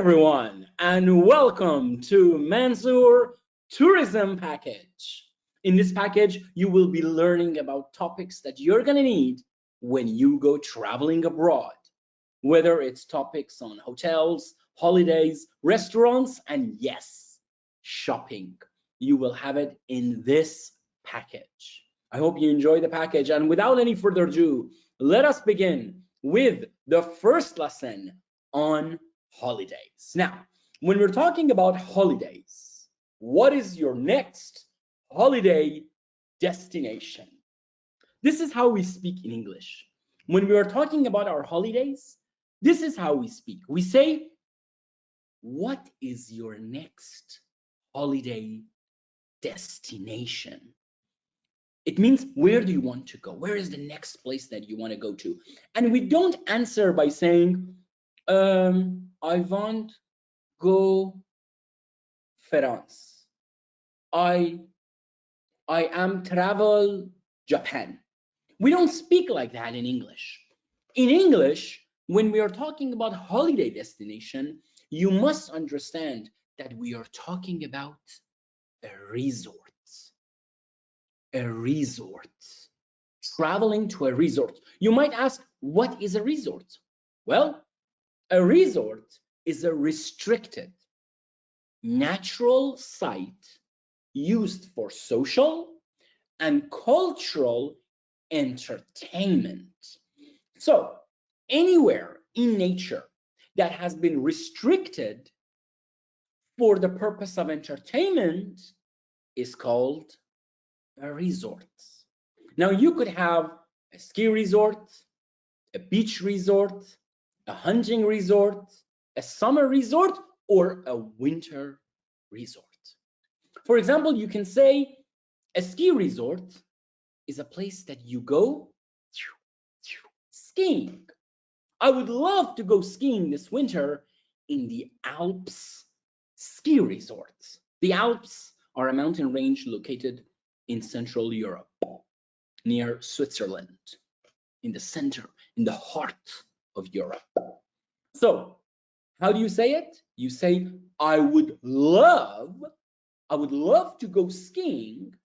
everyone, and welcome to Mansour Tourism Package. In this package, you will be learning about topics that you're going to need when you go traveling abroad, whether it's topics on hotels, holidays, restaurants, and yes, shopping. You will have it in this package. I hope you enjoy the package, and without any further ado, let us begin with the first lesson on holidays. Now, when we're talking about holidays, what is your next holiday destination? This is how we speak in English. When we are talking about our holidays, this is how we speak. We say, what is your next holiday destination? It means, where do you want to go? Where is the next place that you want to go to? And we don't answer by saying, I want go France. I am travel Japan. We don't speak like that in English. In English, when we are talking about holiday destination, you must understand that we are talking about a resort. A resort. Traveling to a resort. You might ask, what is a resort? Well, a resort is a restricted natural site used for social and cultural entertainment. So, anywhere in nature that has been restricted for the purpose of entertainment is called a resort. Now, you could have a ski resort, a beach resort, a hunting resort, a summer resort, or a winter resort. For example, you can say a ski resort is a place that you go skiing. I would love to go skiing this winter in the Alps ski resorts. The Alps are a mountain range located in Central Europe, near Switzerland, in the center, in the heart of Europe. So, how do you say it? You say, I would love to go skiing.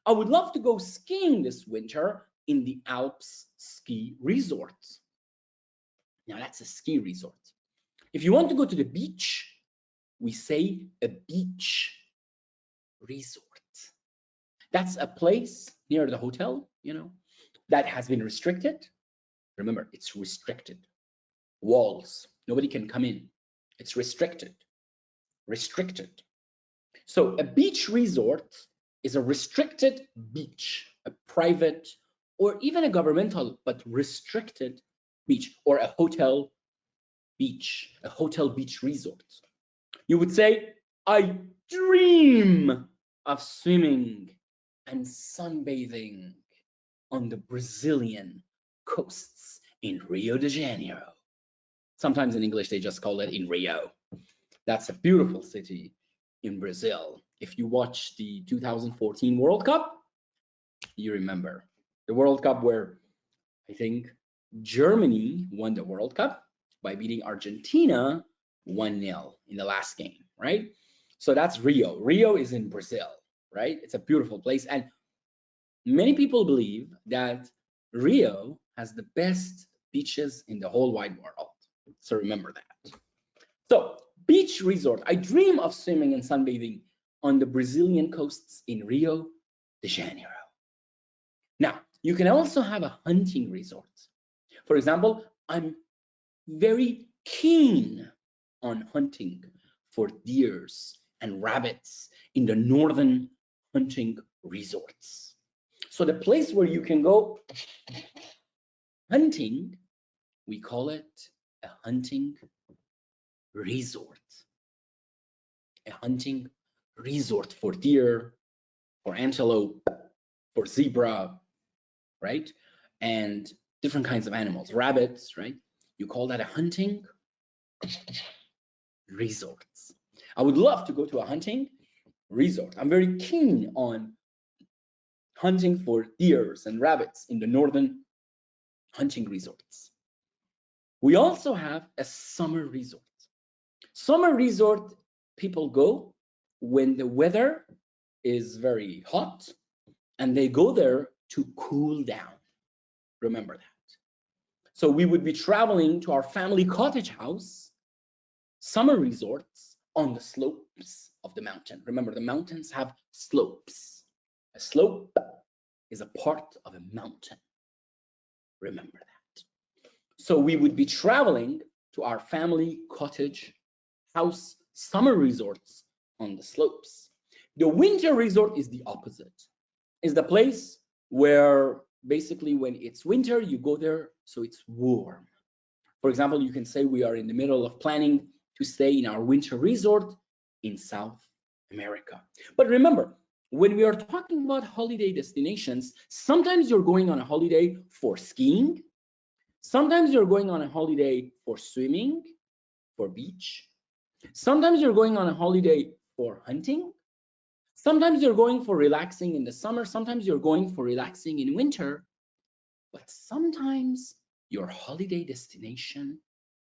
I would love to go skiing this winter in the Alps ski resort. Now that's a ski resort. If you want to go to the beach, we say a beach resort. That's a place near the hotel, that has been restricted. Remember, it's restricted. Walls, nobody can come in. It's restricted. Restricted. So a beach resort is a restricted beach, a private or even a governmental but restricted beach, or a hotel beach, a hotel beach resort. You would say, I dream of swimming and sunbathing on the Brazilian coasts in Rio de Janeiro. Sometimes in English, they just call it in Rio. That's a beautiful city in Brazil. If you watch the 2014 World Cup, you remember the World Cup where I think Germany won the World Cup by beating Argentina 1-0 in the last game, right? So that's Rio. Rio is in Brazil, right? It's a beautiful place. And many people believe that Rio has the best beaches in the whole wide world. So remember that. So, beach resort. I dream of swimming and sunbathing on the Brazilian coasts in Rio de Janeiro. Now, you can also have a hunting resort. For example, I'm very keen on hunting for deers and rabbits in the northern hunting resorts. So the place where you can go hunting, we call it a hunting resort. A hunting resort for deer, for antelope, for zebra, right? And different kinds of animals, rabbits, right? You call that a hunting resort. I would love to go to a hunting resort. I'm very keen on hunting for deers and rabbits in the northern hunting resorts. We also have a summer resort. Summer resort people go when the weather is very hot and they go there to cool down. Remember that. So we would be traveling to our family cottage house, summer resorts on the slopes of the mountain. Remember, the mountains have slopes. A slope is a part of a mountain. Remember that. So we would be traveling to our family cottage house summer resorts on the slopes. The winter resort is the opposite. It's the place where basically when it's winter, you go there so it's warm. For example, you can say we are in the middle of planning to stay in our winter resort in South America. But remember, when we are talking about holiday destinations, sometimes you're going on a holiday for skiing, sometimes you're going on a holiday for swimming, for beach, sometimes you're going on a holiday for hunting, sometimes you're going for relaxing in the summer, sometimes you're going for relaxing in winter, but sometimes your holiday destination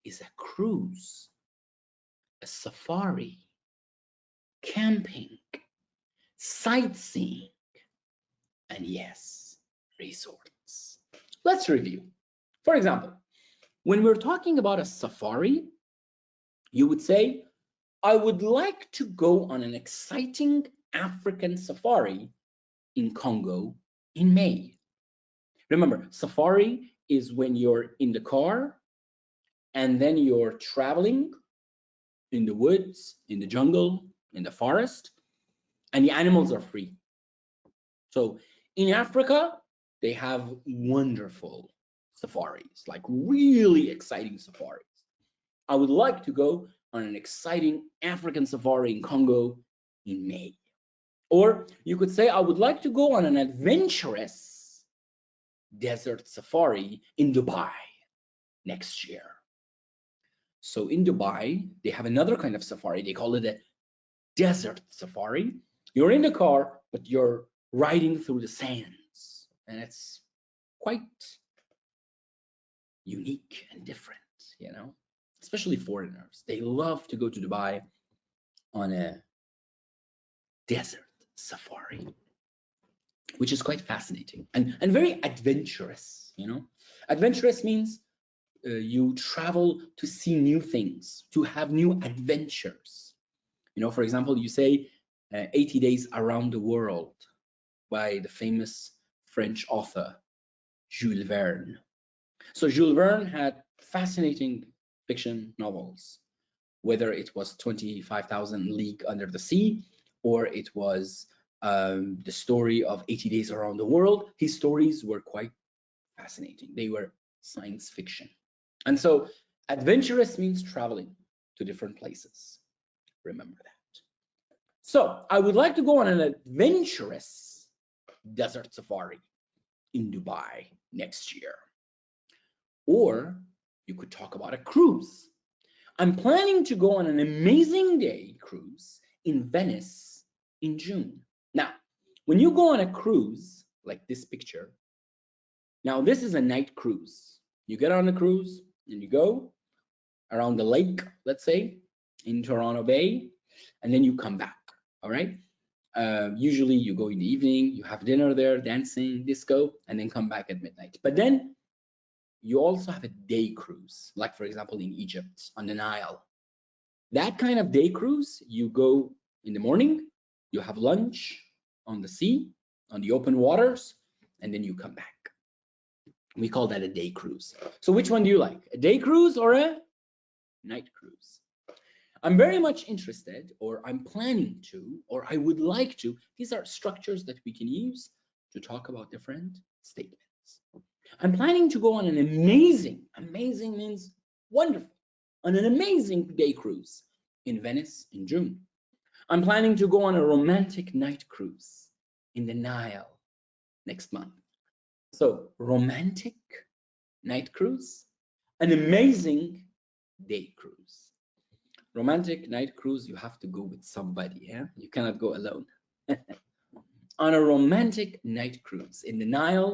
is a cruise, a safari, camping, sightseeing, and yes, resorts. Let's review. For example, when we're talking about a safari, you would say, I would like to go on an exciting African safari in Congo in May. Remember, safari is when you're in the car and then you're traveling in the woods, in the jungle, in the forest, and the animals are free. So in Africa, they have wonderful safaris, like really exciting safaris. I would like to go on an exciting African safari in Congo in May. Or you could say, I would like to go on an adventurous desert safari in Dubai next year. So in Dubai, they have another kind of safari. They call it a desert safari. You're in the car, but you're riding through the sands. And it's quite unique and different, you know, especially foreigners. They love to go to Dubai on a desert safari, which is quite fascinating and very adventurous, you know. Adventurous means you travel to see new things, to have new adventures. You know, for example, you say 80 Days Around the World by the famous French author, Jules Verne. So Jules Verne had fascinating fiction novels, whether it was 25,000 League Under the Sea, or it was the story of 80 Days Around the World. His stories were quite fascinating. They were science fiction. And so adventurous means traveling to different places. Remember that. So I would like to go on an adventurous desert safari in Dubai next year. Or you could talk about a cruise. I'm planning to go on an amazing day cruise in Venice in June. Now, when you go on a cruise, like this picture, now this is a night cruise. You get on a cruise and you go around the lake, let's say, in Toronto Bay, and then you come back, all right? Usually you go in the evening, you have dinner there, dancing, disco, and then come back at midnight. But then you also have a day cruise, like for example in Egypt on the Nile. That kind of day cruise, you go in the morning, you have lunch on the sea, on the open waters, and then you come back. We call that a day cruise. So which one do you like? A day cruise or a night cruise? I'm very much interested, or I'm planning to, or I would like to. These are structures that we can use to talk about different statements. I'm planning to go on an amazing means wonderful, on an amazing day cruise in Venice in June. I'm planning to go on a romantic night cruise in the Nile next month. So romantic night cruise, an amazing day cruise. Romantic night cruise, you have to go with somebody, yeah? You cannot go alone. On a romantic night cruise in the Nile